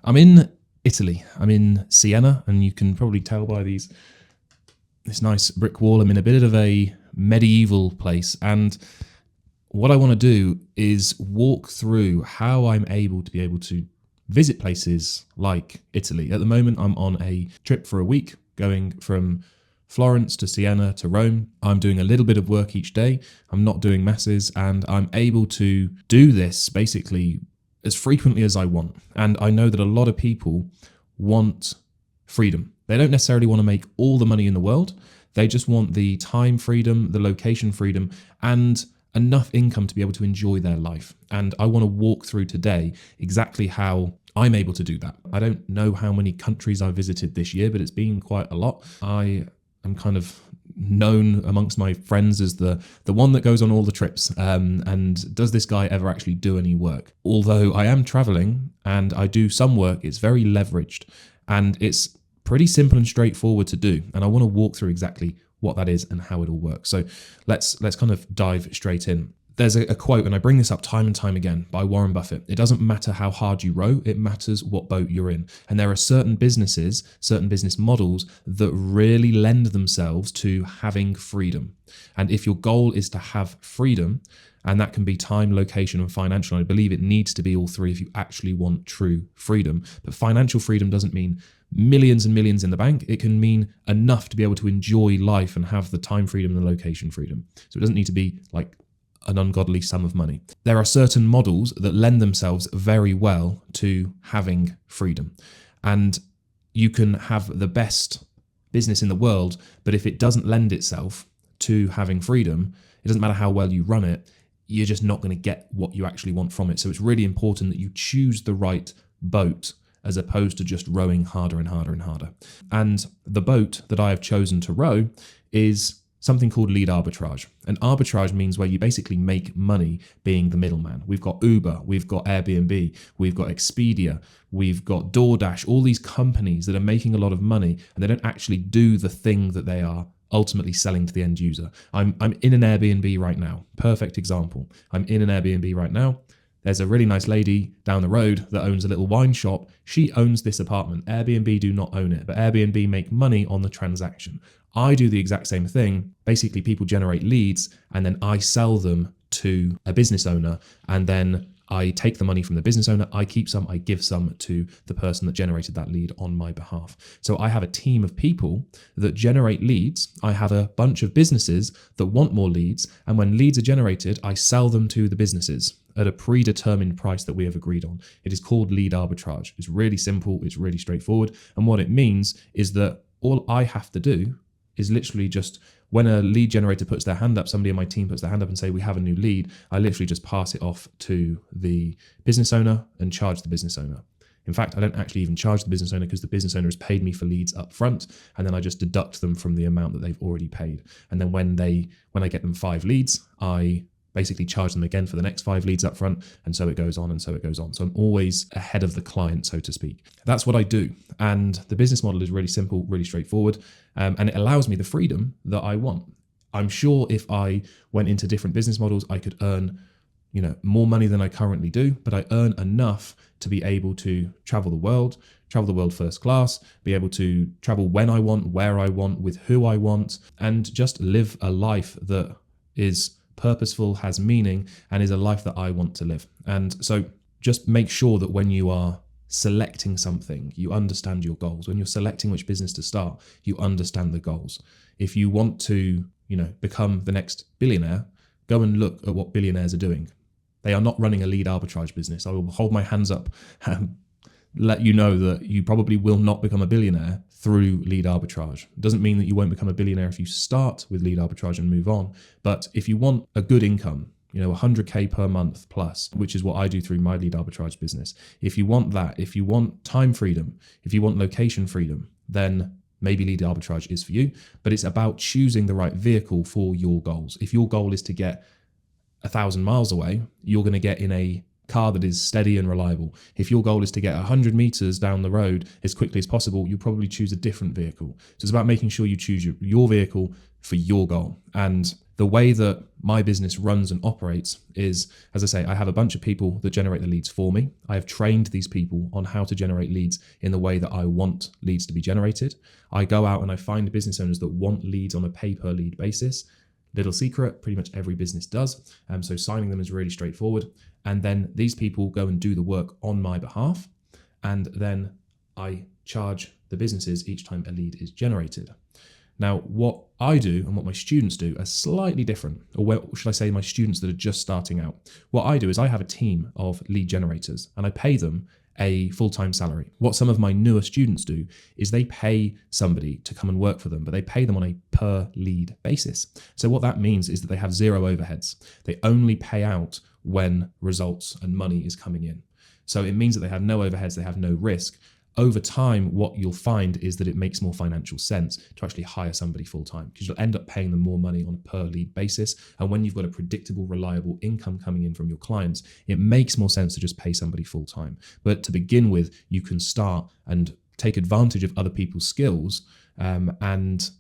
I'm in Italy. I'm in Siena, and you can probably tell by this nice brick wall. I'm in a bit of a medieval place, and what I want to do is walk through how I'm able to visit places like Italy. At the moment, I'm on a trip for a week, going from Florence to Siena to Rome. I'm doing a little bit of work each day. I'm not doing masses, and I'm able to do this basically as frequently as I want. And I know that a lot of people want freedom. They don't necessarily want to make all the money in the world. They just want the time freedom, the location freedom, and enough income to be able to enjoy their life. And I want to walk through today exactly how I'm able to do that. I don't know how many countries I visited this year, but it's been quite a lot. I am kind of known amongst my friends as the one that goes on all the trips. And does this guy ever actually do any work? Although I am traveling and I do some work, it's very leveraged and it's pretty simple and straightforward to do. And I want to walk through exactly what that is and how it all works. So let's kind of dive straight in. There's a quote, and I bring this up time and time again, by Warren Buffett. It doesn't matter how hard you row, it matters what boat you're in. And there are certain businesses, certain business models that really lend themselves to having freedom. And if your goal is to have freedom, and that can be time, location, and financial, and I believe it needs to be all three if you actually want true freedom. But financial freedom doesn't mean millions and millions in the bank. It can mean enough to be able to enjoy life and have the time freedom and the location freedom. So it doesn't need to be like an ungodly sum of money. There are certain models that lend themselves very well to having freedom. And you can have the best business in the world, but if it doesn't lend itself to having freedom, it doesn't matter how well you run it, you're just not going to get what you actually want from it. So it's really important that you choose the right boat as opposed to just rowing harder and harder and harder. And the boat that I have chosen to row is something called lead arbitrage. And arbitrage means where you basically make money being the middleman. We've got Uber, we've got Airbnb, we've got Expedia, we've got DoorDash, all these companies that are making a lot of money and they don't actually do the thing that they are ultimately selling to the end user. I'm in an Airbnb right now. Perfect example. I'm in an Airbnb right now. There's a really nice lady down the road that owns a little wine shop. She owns this apartment. Airbnb do not own it, but Airbnb make money on the transaction. I do the exact same thing. Basically, people generate leads and then I sell them to a business owner, and then I take the money from the business owner, I keep some, I give some to the person that generated that lead on my behalf. So I have a team of people that generate leads. I have a bunch of businesses that want more leads. And when leads are generated, I sell them to the businesses at a predetermined price that we have agreed on. It is called lead arbitrage. It's really simple. It's really straightforward. And what it means is that all I have to do is literally just, when a lead generator puts their hand up, somebody in my team puts their hand up and say, we have a new lead, I literally just pass it off to the business owner and charge the business owner. In fact, I don't actually even charge the business owner because the business owner has paid me for leads up front, and then I just deduct them from the amount that they've already paid. And then when I get them 5 leads, I basically charge them again for the next 5 leads up front, and so it goes on and so it goes on. So I'm always ahead of the client, so to speak. That's what I do. And the business model is really simple, really straightforward, and it allows me the freedom that I want. I'm sure if I went into different business models, I could earn, more money than I currently do, but I earn enough to be able to travel the world first class, be able to travel when I want, where I want, with who I want, and just live a life that is purposeful, has meaning, and is a life that I want to live. And so just make sure that when you are selecting something, you understand your goals. When you're selecting which business to start, you understand the goals. If you want to, become the next billionaire, go and look at what billionaires are doing. They are not running a lead arbitrage business. I will hold my hands up and let you know that you probably will not become a billionaire through lead arbitrage. It doesn't mean that you won't become a billionaire if you start with lead arbitrage and move on. But if you want a good income, 100K per month plus, which is what I do through my lead arbitrage business. If you want that, if you want time freedom, if you want location freedom, then maybe lead arbitrage is for you. But it's about choosing the right vehicle for your goals. If your goal is to get 1,000 miles away, you're going to get in a car that is steady and reliable. If your goal is to get 100 meters down the road as quickly as possible, you'll probably choose a different vehicle. So it's about making sure you choose your vehicle for your goal. And the way that my business runs and operates is, as I say, I have a bunch of people that generate the leads for me. I have trained these people on how to generate leads in the way that I want leads to be generated. I go out and I find business owners that want leads on a pay-per-lead basis. Little secret, pretty much every business does. So signing them is really straightforward. And then these people go and do the work on my behalf. And then I charge the businesses each time a lead is generated. Now, what I do and what my students do are slightly different, or what should I say, my students that are just starting out. What I do is I have a team of lead generators and I pay them a full-time salary. What some of my newer students do is they pay somebody to come and work for them, but they pay them on a per lead basis. So what that means is that they have zero overheads. They only pay out when results and money is coming in. So it means that they have no overheads, they have no risk. Over time, what you'll find is that it makes more financial sense to actually hire somebody full-time, because you'll end up paying them more money on a per lead basis. And when you've got a predictable, reliable income coming in from your clients, it makes more sense to just pay somebody full-time. But to begin with, you can start and take advantage of other people's skills and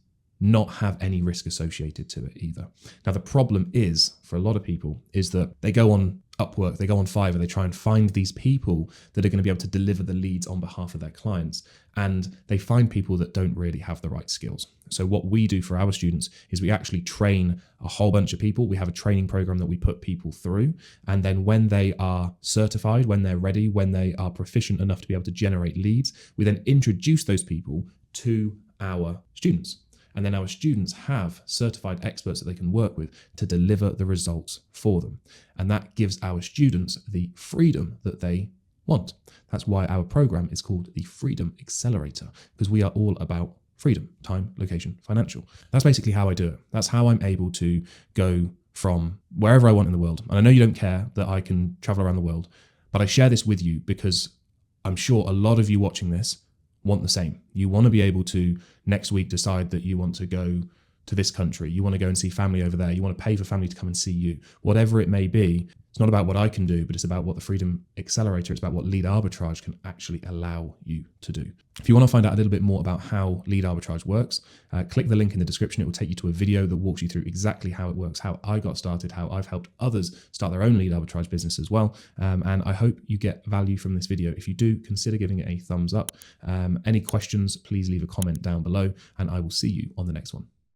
not have any risk associated to it either. Now, the problem is, for a lot of people, is that they go on Upwork, they go on Fiverr, they try and find these people that are going to be able to deliver the leads on behalf of their clients. And they find people that don't really have the right skills. So what we do for our students is we actually train a whole bunch of people. We have a training program that we put people through. And then when they are certified, when they're ready, when they are proficient enough to be able to generate leads, we then introduce those people to our students. And then our students have certified experts that they can work with to deliver the results for them. And that gives our students the freedom that they want. That's why our program is called the Freedom Accelerator, because we are all about freedom, time, location, financial. That's basically how I do it. That's how I'm able to go from wherever I want in the world. And I know you don't care that I can travel around the world, but I share this with you because I'm sure a lot of you watching this want the same. You want to be able to next week decide that you want to go to this country. You want to go and see family over there. You want to pay for family to come and see you. Whatever it may be, it's not about what I can do, but it's about what the Freedom Accelerator, it's about what lead arbitrage can actually allow you to do. If you want to find out a little bit more about how lead arbitrage works, click the link in the description. It will take you to a video that walks you through exactly how it works, how I got started, how I've helped others start their own lead arbitrage business as well. And I hope you get value from this video. If you do, consider giving it a thumbs up. Any questions, please leave a comment down below, and I will see you on the next one.